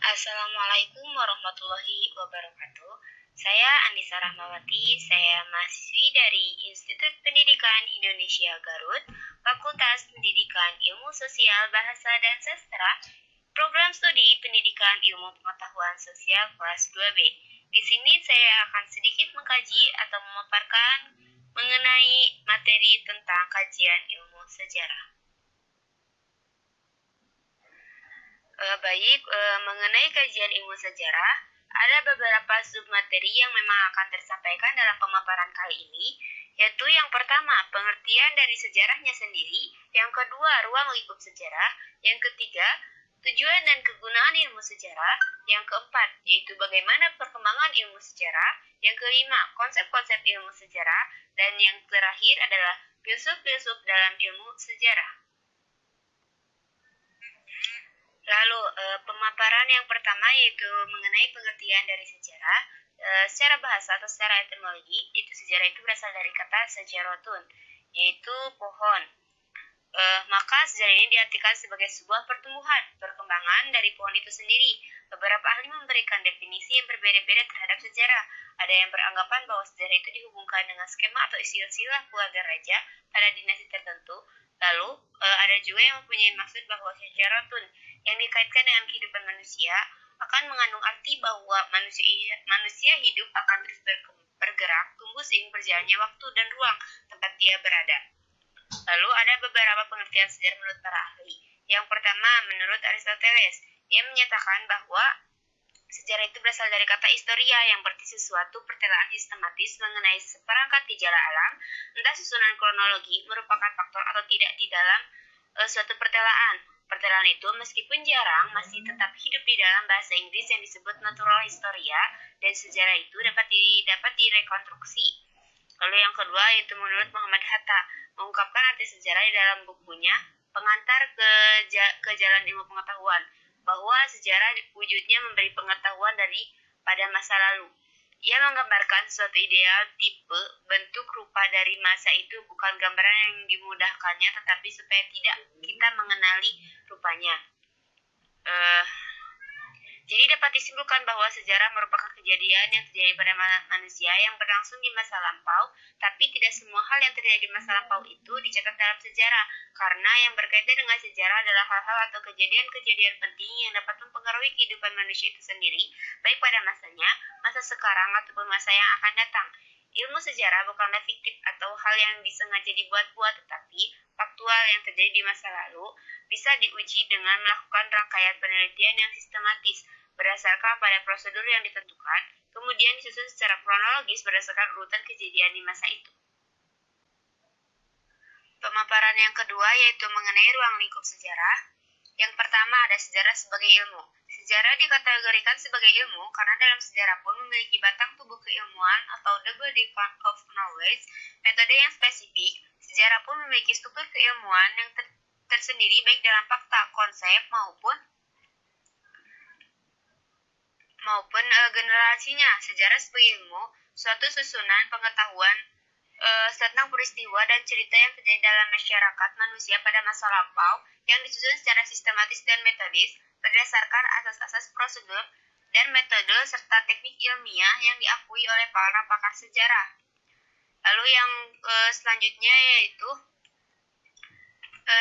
Assalamualaikum warahmatullahi wabarakatuh. Saya Anissa Rahmawati, saya mahasiswi dari Institut Pendidikan Indonesia Garut, Fakultas Pendidikan Ilmu Sosial Bahasa dan Sastra, Program Studi Pendidikan Ilmu Pengetahuan Sosial kelas 2B. Di sini saya akan sedikit mengkaji atau memaparkan mengenai materi tentang kajian ilmu sejarah. Mengenai kajian ilmu sejarah, ada beberapa submateri yang memang akan tersampaikan dalam pemaparan kali ini, yaitu yang pertama, pengertian dari sejarahnya sendiri, yang kedua, ruang lingkup sejarah, yang ketiga, tujuan dan kegunaan ilmu sejarah, yang keempat, yaitu bagaimana perkembangan ilmu sejarah, yang kelima, konsep-konsep ilmu sejarah, dan yang terakhir adalah filsuf-filsuf dalam ilmu sejarah. Lalu pemaparan yang pertama yaitu mengenai pengertian dari sejarah. Secara bahasa atau secara etimologi, itu sejarah itu berasal dari kata sejarotun, yaitu pohon. Maka sejarah ini diartikan sebagai sebuah pertumbuhan, perkembangan dari pohon itu sendiri. Beberapa ahli memberikan definisi yang berbeda-beda terhadap sejarah. Ada yang beranggapan bahwa sejarah itu dihubungkan dengan skema atau silsilah keluarga raja pada dinasti tertentu. Lalu ada juga yang mempunyai maksud bahwa sejarotun yang dikaitkan dengan kehidupan manusia akan mengandung arti bahwa manusia hidup akan terus bergerak, tumbuh seiring berjalannya waktu dan ruang tempat dia berada. Lalu ada beberapa pengertian sejarah menurut para ahli. Yang pertama, menurut Aristoteles, dia menyatakan bahwa sejarah itu berasal dari kata historia yang berarti sesuatu pertelaan sistematis mengenai seperangkat gejala alam, entah susunan kronologi merupakan faktor atau tidak di dalam suatu pertelaan. Pertelaan itu meskipun jarang masih tetap hidup di dalam bahasa Inggris yang disebut natural historia, dan sejarah itu dapat direkonstruksi. Lalu yang kedua yaitu menurut Muhammad Hatta, mengungkapkan arti sejarah di dalam bukunya Pengantar ke Jalan Ilmu Pengetahuan, bahwa sejarah wujudnya memberi pengetahuan pada masa lalu. Ia menggambarkan suatu ideal, tipe, bentuk, rupa dari masa itu bukan gambaran yang dimudahkannya, tetapi supaya tidak kita mengenali rupanya. Jadi dapat disimpulkan bahwa sejarah merupakan kejadian yang terjadi pada manusia yang berlangsung di masa lampau, tapi tidak semua hal yang terjadi di masa lampau itu dicatat dalam sejarah, karena yang berkaitan dengan sejarah adalah hal-hal atau kejadian-kejadian penting yang dapat mempengaruhi kehidupan manusia itu sendiri, baik pada masanya, masa sekarang, ataupun masa yang akan datang. Ilmu sejarah bukanlah fiktif atau hal yang disengaja dibuat-buat, tetapi faktual yang terjadi di masa lalu bisa diuji dengan melakukan rangkaian penelitian yang sistematis berdasarkan pada prosedur yang ditentukan, kemudian disusun secara kronologis berdasarkan urutan kejadian di masa itu. Pemaparan yang kedua yaitu mengenai ruang lingkup sejarah. Yang pertama ada sejarah sebagai ilmu. Sejarah dikategorikan sebagai ilmu karena dalam sejarah pun memiliki batang tubuh keilmuan atau double design of knowledge, metode yang spesifik. Sejarah pun memiliki struktur keilmuan yang tersendiri baik dalam fakta, konsep maupun generasinya. Sejarah sebagai ilmu, suatu susunan pengetahuan tentang peristiwa dan cerita yang terjadi dalam masyarakat manusia pada masa lampau yang disusun secara sistematis dan metodis berdasarkan asas-asas prosedur dan metode serta teknik ilmiah yang diakui oleh para pakar sejarah. Lalu yang selanjutnya yaitu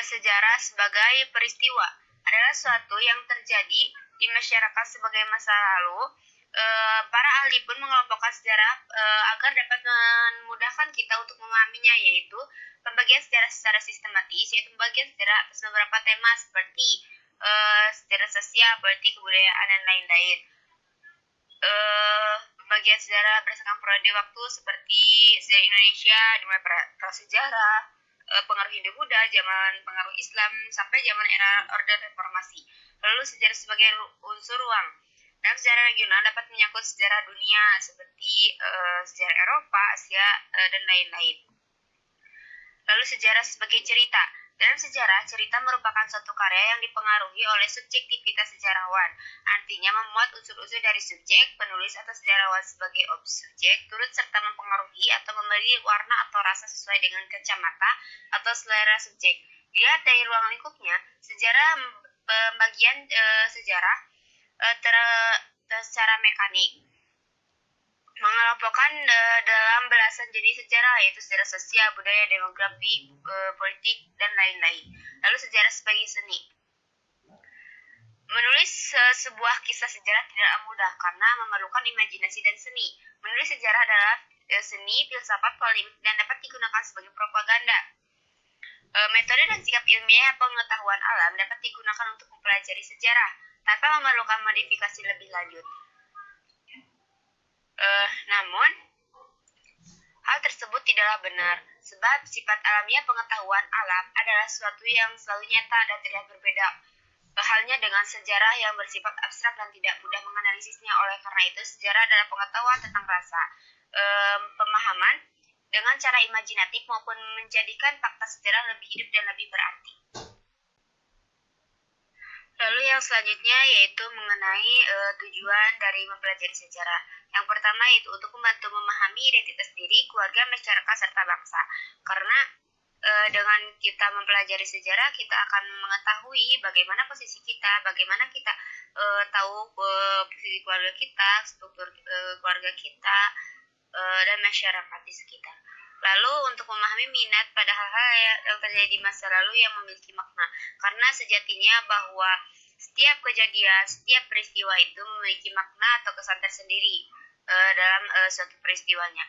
sejarah sebagai peristiwa adalah suatu yang terjadi di masyarakat sebagai masa lalu. Para ahli pun mengelompokkan sejarah agar dapat memudahkan kita untuk memahaminya, yaitu pembagian sejarah secara sistematis, yaitu pembagian sejarah atas beberapa tema seperti sejarah sosial, politik, kebudayaan, dan lain-lain. Pembagian sejarah berdasarkan periode waktu seperti sejarah Indonesia dimulai prasejarah, pengaruh Hindu-Buddha, zaman pengaruh Islam, sampai zaman era Orde Reformasi. Lalu sejarah sebagai unsur ruang. Dalam sejarah regional dapat menyangkut sejarah dunia seperti sejarah Eropa, Asia, dan lain-lain. Lalu sejarah sebagai cerita. Dalam sejarah, cerita merupakan suatu karya yang dipengaruhi oleh subjektivitas sejarawan. Artinya memuat unsur-unsur dari subjek, penulis atau sejarawan sebagai subjek, turut serta mempengaruhi atau memberi warna atau rasa sesuai dengan kacamata atau selera subjek. Dilihat dari ruang lingkupnya, pembagian sejarah secara mekanik. Mengelompokkan dalam belasan jenis sejarah, yaitu sejarah sosial, budaya, demografi, politik, dan lain-lain. Lalu sejarah sebagai seni. Menulis sebuah kisah sejarah tidaklah mudah karena memerlukan imajinasi dan seni. Menulis sejarah adalah seni, filsafat, polemik, dan dapat digunakan sebagai propaganda. Metode dan sikap ilmiah pengetahuan alam dapat digunakan untuk mempelajari sejarah tanpa memerlukan modifikasi lebih lanjut. Namun, hal tersebut tidaklah benar, sebab sifat alamiah pengetahuan alam adalah sesuatu yang selalu nyata dan terlihat berbeda. Halnya dengan sejarah yang bersifat abstrak dan tidak mudah menganalisisnya. Oleh karena itu, sejarah adalah pengetahuan tentang rasa, pemahaman, dengan cara imajinatif maupun menjadikan fakta sejarah lebih hidup dan lebih berarti. Lalu yang selanjutnya yaitu mengenai tujuan dari mempelajari sejarah. Yang pertama yaitu untuk membantu memahami identitas diri, keluarga, masyarakat, serta bangsa. Karena dengan kita mempelajari sejarah, kita akan mengetahui bagaimana posisi kita, bagaimana kita tahu posisi keluarga kita, struktur keluarga kita, dan masyarakat di sekitar. Lalu untuk memahami minat pada hal-hal yang terjadi di masa lalu yang memiliki makna. Karena sejatinya bahwa setiap kejadian, setiap peristiwa itu memiliki makna atau kesan tersendiri dalam suatu peristiwanya.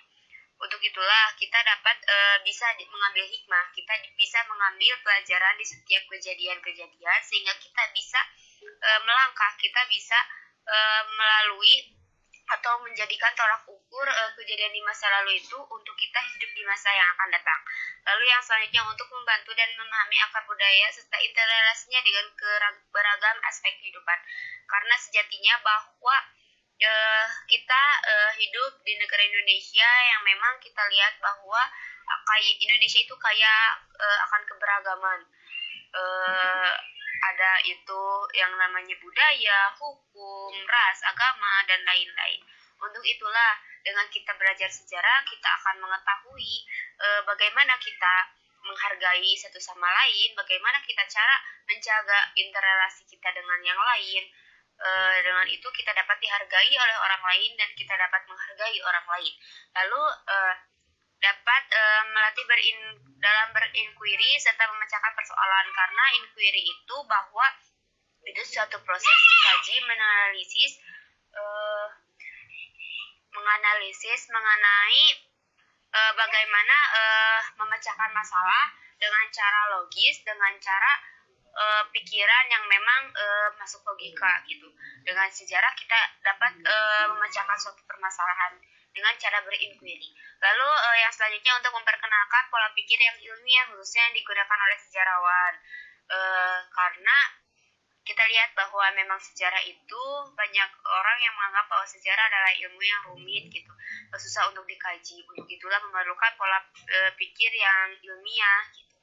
Untuk itulah kita dapat bisa mengambil hikmah, kita bisa mengambil pelajaran di setiap kejadian-kejadian sehingga kita bisa melangkah, kita bisa melalui atau menjadikan tolak ukur kejadian di masa lalu itu untuk kita hidup di masa yang akan datang. Lalu yang selanjutnya untuk membantu dan memahami akar budaya serta interrelasinya dengan beragam aspek kehidupan. Karena sejatinya bahwa kita hidup di negara Indonesia yang memang kita lihat bahwa Indonesia itu kaya akan keberagaman. Ada itu yang namanya budaya, hukum, ras, agama, dan lain-lain. Untuk itulah dengan kita belajar sejarah, kita akan mengetahui bagaimana kita menghargai satu sama lain, bagaimana kita cara menjaga interrelasi kita dengan yang lain. Dengan itu kita dapat dihargai oleh orang lain dan kita dapat menghargai orang lain. Lalu dapat melatih dalam berinquiry serta memecahkan persoalan, karena inquiry itu bahwa itu suatu proses kaji menganalisis mengenai bagaimana memecahkan masalah dengan cara logis, dengan cara pikiran yang memang masuk logika gitu. Dengan sejarah kita dapat memecahkan suatu permasalahan dengan cara berinquiry. Lalu yang selanjutnya untuk memperkenalkan pola pikir yang ilmiah khususnya yang digunakan oleh sejarawan. Karena kita lihat bahwa memang sejarah itu banyak orang yang menganggap bahwa sejarah adalah ilmu yang rumit gitu, susah untuk dikaji. Untuk itulah memerlukan pola pikir yang ilmiah gitu.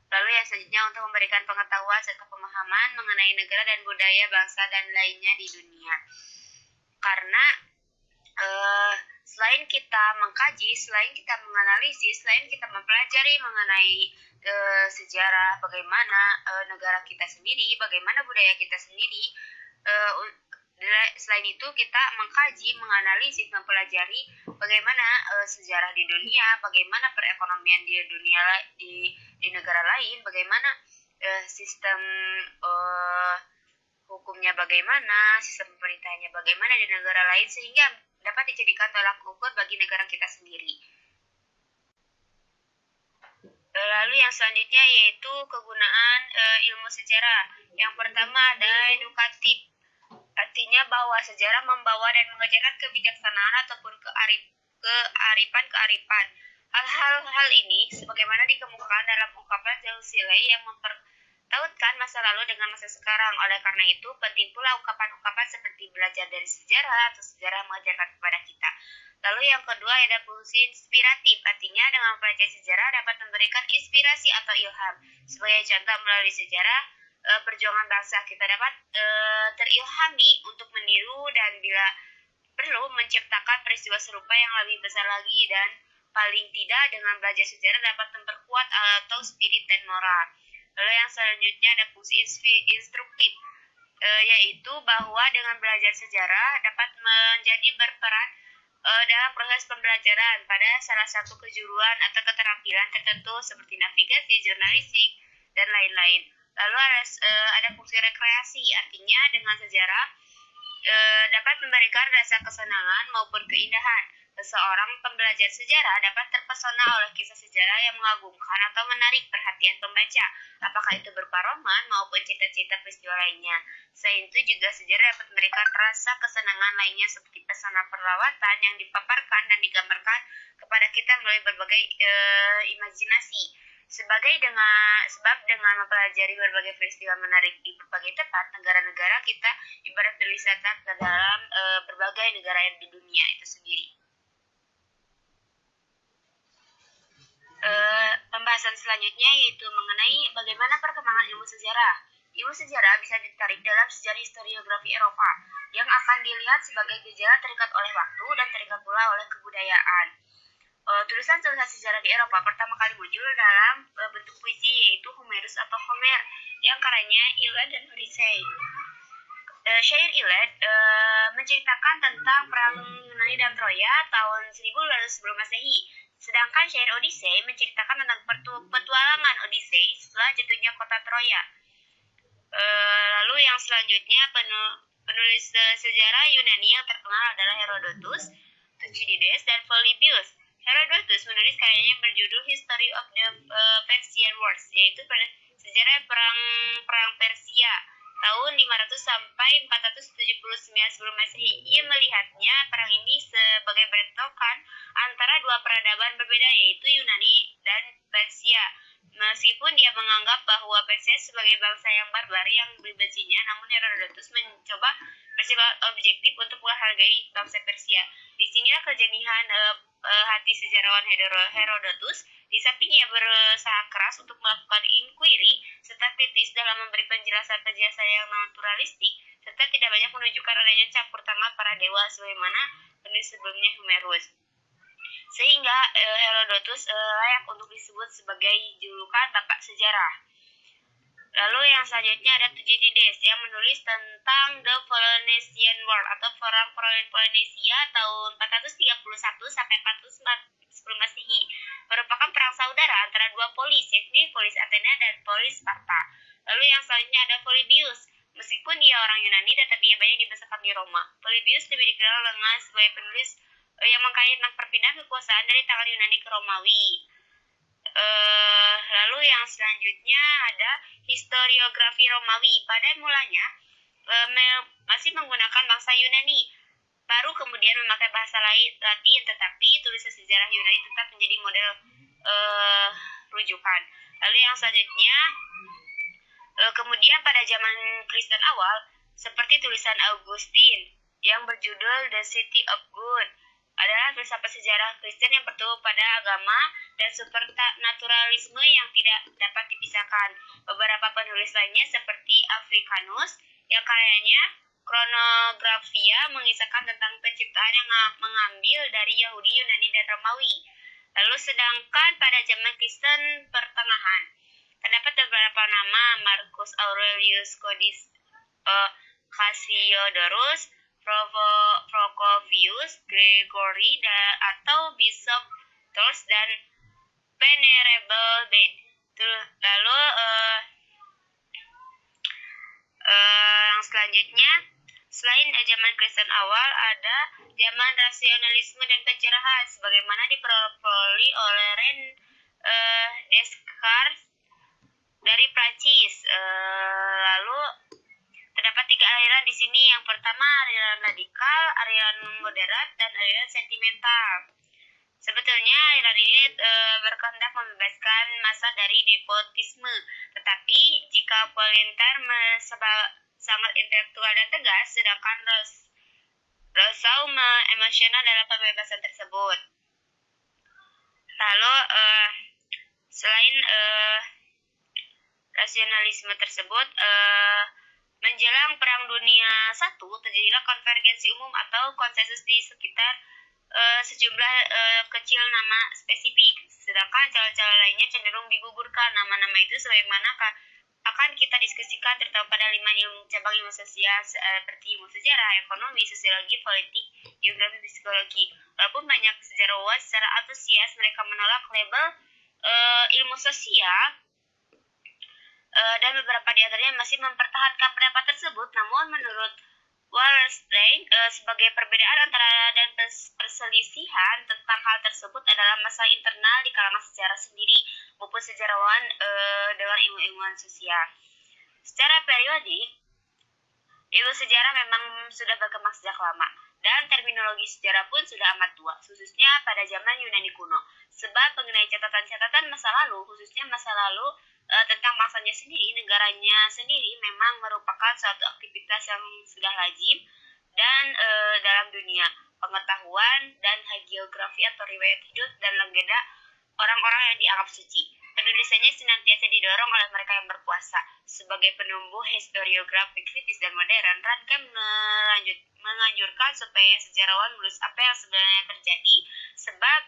Lalu yang selanjutnya untuk memberikan pengetahuan serta pemahaman mengenai negara dan budaya, bangsa, dan lainnya di dunia. Karena selain kita mengkaji, selain kita menganalisis, selain kita mempelajari mengenai sejarah, bagaimana negara kita sendiri, bagaimana budaya kita sendiri, selain itu kita mengkaji, menganalisis, mempelajari bagaimana sejarah di dunia, bagaimana perekonomian di dunia di negara lain, bagaimana sistem hukumnya bagaimana, sistem pemerintahnya bagaimana di negara lain, sehingga dapat dijadikan tolak ukur bagi negara kita sendiri. Lalu yang selanjutnya yaitu kegunaan ilmu sejarah. Yang pertama adalah edukatif. Artinya bahwa sejarah membawa dan mengajarkan kebijaksanaan ataupun kearifan. Hal ini sebagaimana dikemukakan dalam ungkapan Zausilei yang mempertautkan masa lalu dengan masa sekarang. Oleh karena itu, penting pula ungkapan-ungkapan seperti belajar dari sejarah atau sejarah mengajarkan kepada kita. Lalu yang kedua ada fungsi inspiratif. Artinya dengan mempelajari sejarah dapat memberikan inspirasi atau ilham. Sebagai contoh, melalui sejarah perjuangan bangsa kita dapat terilhami untuk meniru dan bila perlu menciptakan peristiwa serupa yang lebih besar lagi, dan paling tidak dengan belajar sejarah dapat memperkuat atau spirit dan moral. Lalu yang selanjutnya ada fungsi instruktif. yaitu bahwa dengan belajar sejarah dapat menjadi berperan dalam proses pembelajaran pada salah satu kejuruan atau keterampilan tertentu seperti navigasi, jurnalistik, dan lain-lain. Lalu ada fungsi rekreasi, artinya dengan sejarah dapat memberikan rasa kesenangan maupun keindahan. Seseorang pembelajar sejarah dapat terpesona oleh kisah sejarah yang mengagumkan atau menarik perhatian pembaca, apakah itu berupa roman maupun cerita-cerita peristiwa lainnya. Selain itu juga sejarah dapat memberikan rasa kesenangan lainnya seperti pesona perlawatan yang dipaparkan dan digambarkan kepada kita melalui berbagai imajinasi. Sebab dengan mempelajari berbagai peristiwa menarik di berbagai tempat, negara-negara kita ibarat berwisata ke dalam berbagai negara yang di dunia itu sendiri. Pembahasan selanjutnya yaitu mengenai bagaimana perkembangan ilmu sejarah. Ilmu sejarah bisa ditarik dalam sejarah historiografi Eropa yang akan dilihat sebagai gejala terikat oleh waktu dan terikat pula oleh kebudayaan. Tulisan-tulisan sejarah di Eropa pertama kali muncul dalam bentuk puisi, yaitu Homerus atau Homer yang karyanya Iliad dan Odyssey. Syair Iliad menceritakan tentang perang Yunani dan Troya tahun 1200 sebelum Masehi. Sedangkan syair Odyssey menceritakan tentang petualangan Odyssey setelah jatuhnya kota Troya. Lalu yang selanjutnya penulis sejarah Yunani yang terkenal adalah Herodotus, Thucydides, dan Polybius. Herodotus menulis karyanya yang berjudul History of the Persian Wars, yaitu sejarah perang Persia tahun 500 sampai 479 sebelum Masehi. Ia melihatnya perang ini sebagai bentrokan antara dua peradaban berbeda, yaitu Yunani dan Persia. Meskipun dia menganggap bahwa Persia sebagai bangsa yang barbar yang dibencinya, namun Herodotus mencoba bersifat objektif untuk menghargai bangsa Persia. Disinilah kejenihan hati sejarawan Herodotus. Di samping ia berusaha keras untuk melakukan inquiry serta kritis dalam memberi penjelasan yang naturalistik, serta tidak banyak menunjukkan adanya campur tangan para dewa sebagaimana penulis sebelumnya Homerus. Sehingga Herodotus layak untuk disebut sebagai julukan bapak sejarah. Lalu yang selanjutnya ada Thucydides yang menulis tentang The Polynesian War atau Perang Polinesia tahun 431 sampai 404 sebelum Masehi. Merupakan perang saudara antara dua polis, yakni polis Athena dan polis Sparta. Lalu yang selanjutnya ada Polybius. Meskipun dia orang Yunani, tetapi ia banyak dibesarkan di Roma. Polybius lebih dikenal dengan sebagai penulis yang mengkaji tentang perpindahan kekuasaan dari tangan Yunani ke Romawi. Lalu yang selanjutnya ada historiografi Romawi. Pada mulanya masih menggunakan bahasa Yunani, baru kemudian memakai bahasa Latin, tetapi tulisan sejarah Yunani tetap menjadi model rujukan. Lalu yang selanjutnya kemudian pada zaman Kristen awal, seperti tulisan Augustine yang berjudul The City of God, adalah filsafat sejarah Kristen yang bertumbuh pada agama dan supernaturalisme yang tidak dapat dipisahkan. Beberapa penulis lainnya seperti Africanus yang karyanya Chronographia mengisahkan tentang penciptaan yang mengambil dari Yahudi, Yunani, dan Romawi. Lalu sedangkan pada zaman Kristen pertengahan terdapat beberapa nama: Marcus Aurelius Cassiodorus, Procopius, Gregory, atau Bishop Thors, dan Venerable Bede. Lalu yang selanjutnya, selain zaman Kristen awal, ada zaman rasionalisme dan pencerahan, sebagaimana dipelopori oleh René Descartes dari Prancis. Lalu terdapat 3 aliran di sini. Yang pertama aliran radikal, aliran moderat, dan aliran sentimental. Sebetulnya aliran ini berkehendak membebaskan massa dari despotisme, tetapi jika Polintar sangat intelektual dan tegas, sedangkan Rousseau emosional dalam pembebasan tersebut. Lalu selain rasionalisme tersebut, menjelang Perang Dunia I terjadilah konvergensi umum atau konsensus di sekitar sejumlah kecil nama spesifik, sedangkan calon-calon lainnya cenderung digugurkan. Nama-nama itu sebagaimana akan kita diskusikan terutama pada 5 cabang ilmu sosial seperti ilmu sejarah, ekonomi, sosiologi, politik, geografi, psikologi. Walaupun banyak sejarawan secara antusias mereka menolak label ilmu sosial dan beberapa di antaranya masih mempertahankan pendapat tersebut. Namun menurut Wallerstein, sebagai perbedaan antara dan perselisihan tentang hal tersebut adalah masalah internal di kalangan sejarah sendiri maupun sejarawan dengan ilmu-ilmuwan sosial. Secara periodik, ilmu sejarah memang sudah berkembang sejak lama dan terminologi sejarah pun sudah amat tua, khususnya pada zaman Yunani kuno. Sebab mengenai catatan-catatan masa lalu, khususnya masa lalu tentang bangsanya sendiri, negaranya sendiri memang merupakan suatu aktivitas yang sudah lazim dan dalam dunia pengetahuan dan hagiografi atau riwayat hidup dan legenda orang-orang yang dianggap suci. Penulisannya senantiasa didorong oleh mereka yang berkuasa. Sebagai penumbuh historiografi kritis dan modern, Ranke menganjurkan supaya sejarawan menulis apa yang sebenarnya terjadi, sebab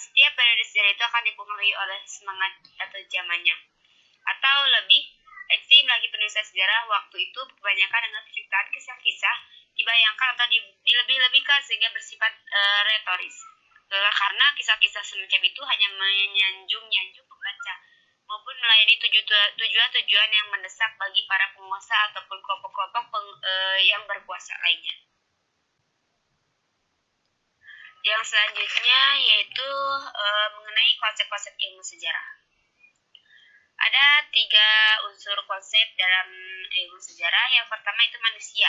setiap periode sejarah itu akan dipengaruhi oleh semangat atau zamannya. Atau lebih ekstrim lagi, penulisan sejarah waktu itu kebanyakan dengan ceritaan kisah-kisah dibayangkan atau dilebih-lebihkan sehingga bersifat retoris. Karena kisah-kisah semacam itu hanya menyanjung-nyanjung pembaca maupun melayani tujuan-tujuan yang mendesak bagi para penguasa ataupun kelompok-kelompok yang berkuasa lainnya. Yang selanjutnya yaitu mengenai konsep-konsep ilmu sejarah. Ada 3 unsur konsep dalam ilmu sejarah. Yang pertama itu manusia.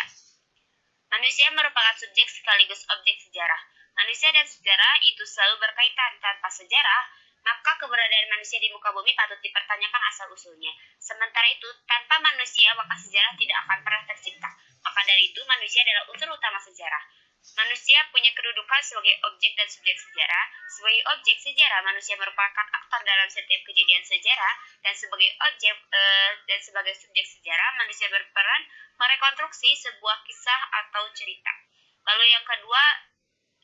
Manusia merupakan subjek sekaligus objek sejarah. Manusia dan sejarah itu selalu berkaitan. Tanpa sejarah, maka keberadaan manusia di muka bumi patut dipertanyakan asal-usulnya. Sementara itu, tanpa manusia, maka sejarah tidak akan pernah tercipta. Maka dari itu, manusia adalah unsur utama sejarah. Manusia punya kedudukan sebagai objek dan subjek sejarah. Sebagai objek sejarah, manusia merupakan aktor dalam setiap kejadian sejarah, dan sebagai objek dan sebagai subjek sejarah, manusia berperan merekonstruksi sebuah kisah atau cerita. Lalu yang kedua,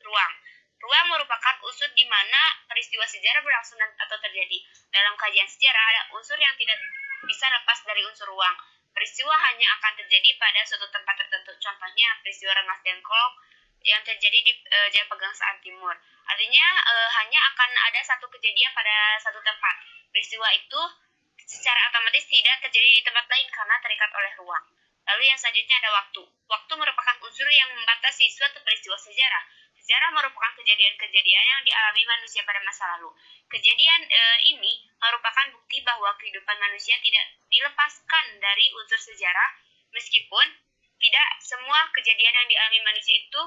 ruang. Ruang merupakan unsur di mana peristiwa sejarah berlangsung atau terjadi. Dalam kajian sejarah ada unsur yang tidak bisa lepas dari unsur ruang. Peristiwa hanya akan terjadi pada suatu tempat tertentu. Contohnya peristiwa Rengas Dengklok yang terjadi di Jayapegang saat Timur. Artinya hanya akan ada satu kejadian pada satu tempat. Peristiwa itu secara otomatis tidak terjadi di tempat lain karena terikat oleh ruang. Lalu yang selanjutnya ada waktu. Waktu merupakan unsur yang membatasi suatu peristiwa sejarah. Sejarah merupakan kejadian-kejadian yang dialami manusia pada masa lalu. Kejadian ini merupakan bukti bahwa kehidupan manusia tidak dilepaskan dari unsur sejarah, meskipun tidak semua kejadian yang dialami manusia itu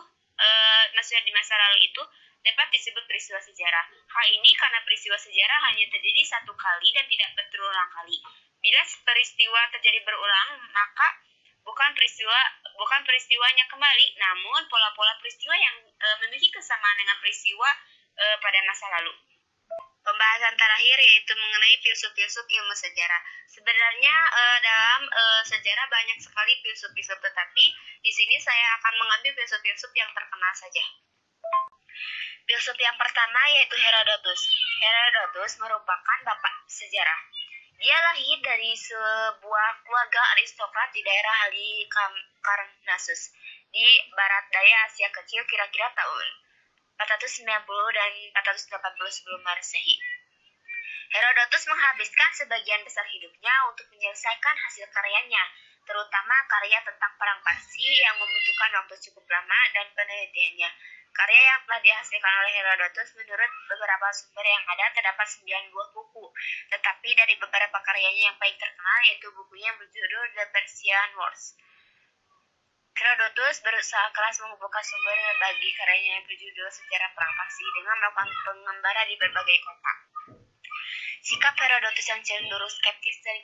maksudnya di masa lalu itu dapat disebut peristiwa sejarah. Hal ini karena peristiwa sejarah hanya terjadi satu kali dan tidak berulang kali. Bila peristiwa terjadi berulang, maka bukan peristiwanya kembali, namun pola-pola peristiwa yang memiliki kesamaan dengan peristiwa pada masa lalu. Pembahasan terakhir yaitu mengenai filsuf-filsuf ilmu sejarah. Sebenarnya dalam sejarah banyak sekali filsuf-filsuf, tetapi di sini saya akan mengambil filsuf-filsuf yang terkenal saja. Filsuf yang pertama yaitu Herodotus. Herodotus merupakan bapak sejarah. Dia lahir dari sebuah keluarga aristokrat di daerah Halikarnassus di barat daya Asia Kecil kira-kira tahun 490 dan 480 sebelum Masehi. Herodotus menghabiskan sebagian besar hidupnya untuk menyelesaikan hasil karyanya, terutama karya tentang perang Parsi yang membutuhkan waktu cukup lama dan penelitiannya. Karya yang telah dihasilkan oleh Herodotus menurut beberapa sumber yang ada terdapat 9 buah buku, tetapi dari beberapa karyanya yang paling terkenal yaitu bukunya yang berjudul The Persian Wars. Herodotus berusaha keras mengumpulkan sumber bagi karyanya yang berjudul Sejarah Perang Parsi dengan melakukan pengembara di berbagai kota. Sikap Herodotus yang cenderung skeptis dan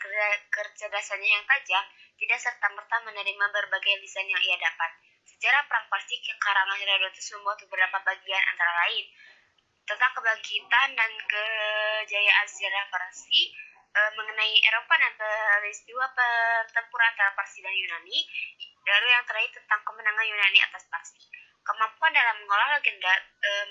kecerdasannya yang tajam tidak serta-merta menerima berbagai lisan yang ia dapat. Sejarah Perang Parsi karangan Herodotus membuat beberapa bagian antara lain tentang kebangkitan dan kejayaan sejarah Parsi, mengenai Eropa dan peristiwa pertempuran antara Parsi dan Yunani, lalu yang terakhir tentang kemenangan Yunani atas Parsi. Kemampuan dalam mengolah legenda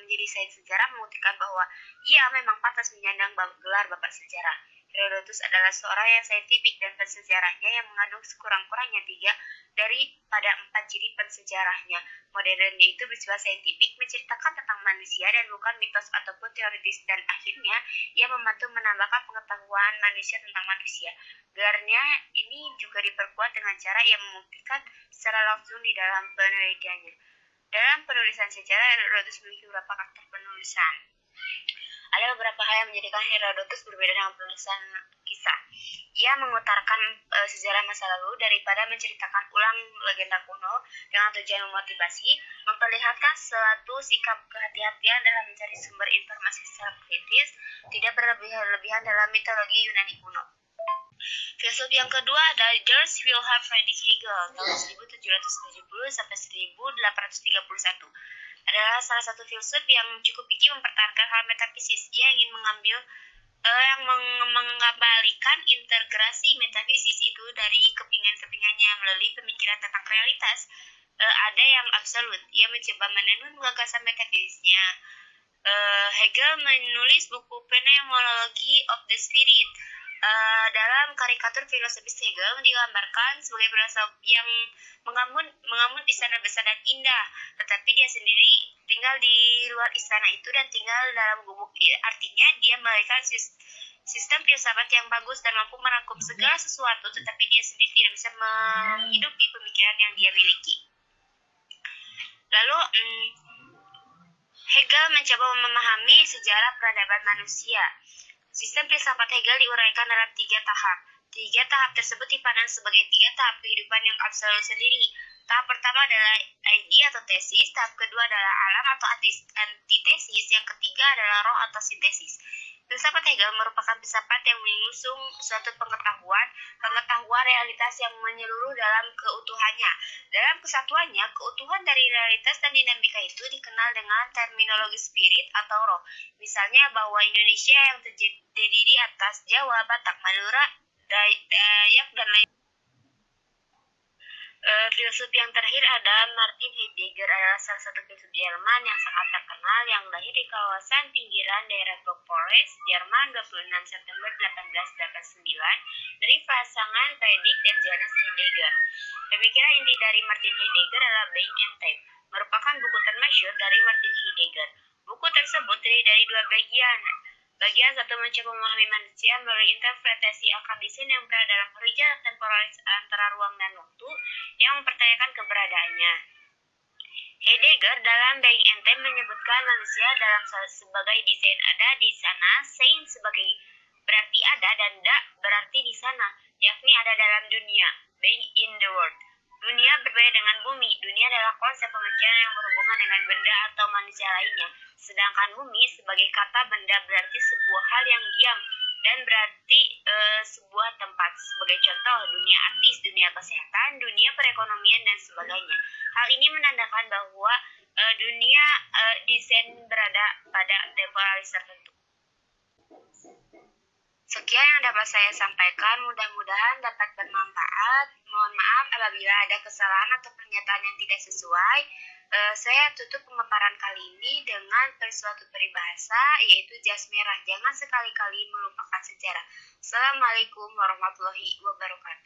menjadi sains sejarah membuktikan bahwa ia memang pantas menyandang gelar bapak sejarah. Herodotus adalah seorang yang saintifik dan pensejarahnya yang mengandung sekurang-kurangnya 3 daripada 4 ciri pensejarahnya. Modern yaitu bersifat saintifik, menceritakan tentang manusia dan bukan mitos ataupun teoritis, dan akhirnya ia membantu menambahkan pengetahuan manusia tentang manusia. Gelarnya ini juga diperkuat dengan cara yang membuktikan secara langsung di dalam penelitiannya. Dalam penulisan sejarah, Herodotus memiliki beberapa karakter penulisan. Ada beberapa hal yang menjadikan Herodotus berbeda dengan penulisan kisah. Ia mengutarakan sejarah masa lalu daripada menceritakan ulang legenda kuno dengan tujuan memotivasi, memperlihatkan suatu sikap kehati-hatian dalam mencari sumber informasi secara kritis, tidak berlebihan dalam mitologi Yunani kuno. Filsuf yang kedua adalah Georg Wilhelm Friedrich Hegel tahun 1770 sampai 1831. Adalah salah satu filsuf yang cukup gigih mempertahankan hal metafisis. Ia ingin mengembalikan integrasi metafisis itu dari kepingan-kepingannya melalui pemikiran tentang realitas. Ada yang absolut. Ia mencoba menenun gagasan metafisisnya. Hegel menulis buku Phenomenology of the Spirit. Dalam karikatur filosofis, Hegel digambarkan sebagai filosof yang mengamun istana besar dan indah, tetapi dia sendiri tinggal di luar istana itu dan tinggal dalam gubuk. Artinya dia memberikan sistem filsafat yang bagus dan mampu merangkum segala sesuatu, tetapi dia sendiri tidak bisa menghidupi pemikiran yang dia miliki. Lalu Hegel mencoba memahami sejarah peradaban manusia. Sistem filsafat Hegel diuraikan dalam 3 tahap. 3 tahap tersebut dipandang sebagai 3 tahap kehidupan yang absolut sendiri. Tahap pertama adalah ide atau tesis, tahap kedua adalah alam atau antitesis, yang ketiga adalah roh atau sintesis. Filsafat Hegel merupakan filsafat yang mengusung suatu pengetahuan realitas yang menyeluruh dalam keutuhannya. Dalam kesatuannya, keutuhan dari realitas dan dinamika itu dikenal dengan terminologi spirit atau roh. Misalnya bahwa Indonesia yang terdiri di atas Jawa, Batak, Madura, Dayak, dan lain. Filsuf yang terakhir adalah Martin Heidegger, adalah salah satu filsuf Jerman yang sangat terkenal yang lahir di kawasan pinggiran daerah Black Forest, Jerman 26 September 1889 dari pasangan Friedrich dan Johannes Heidegger. Pemikiran inti dari Martin Heidegger adalah Being and Time, merupakan buku termasyhur dari Martin Heidegger. Buku tersebut terdiri dari 2 bagian. Bagian satu mencoba memahami manusia melalui interpretasi akal desain yang berada dalam horizon temporalis antara ruang dan waktu yang mempertanyakan keberadaannya. Heidegger dalam Being and Time menyebutkan manusia dalam sebagai desain. Ada di sana, sein sebagai berarti ada, dan da berarti di sana, yakni ada dalam dunia, being in the world. Dunia berbeda dengan bumi. Dunia adalah konsep pemikiran yang berhubungan dengan benda atau manusia lainnya. Sedangkan bumi sebagai kata benda berarti sebuah hal yang diam dan berarti sebuah tempat. Sebagai contoh, dunia artis, dunia kesehatan, dunia perekonomian, dan sebagainya. Hal ini menandakan bahwa dunia desain berada pada temporalis tertentu. Sekian yang dapat saya sampaikan, mudah-mudahan dapat bermanfaat. Mohon maaf apabila ada kesalahan atau pernyataan yang tidak sesuai. Saya tutup pemaparan kali ini dengan suatu peribahasa, yaitu jas merah. Jangan sekali-kali melupakan sejarah. Assalamualaikum warahmatullahi wabarakatuh.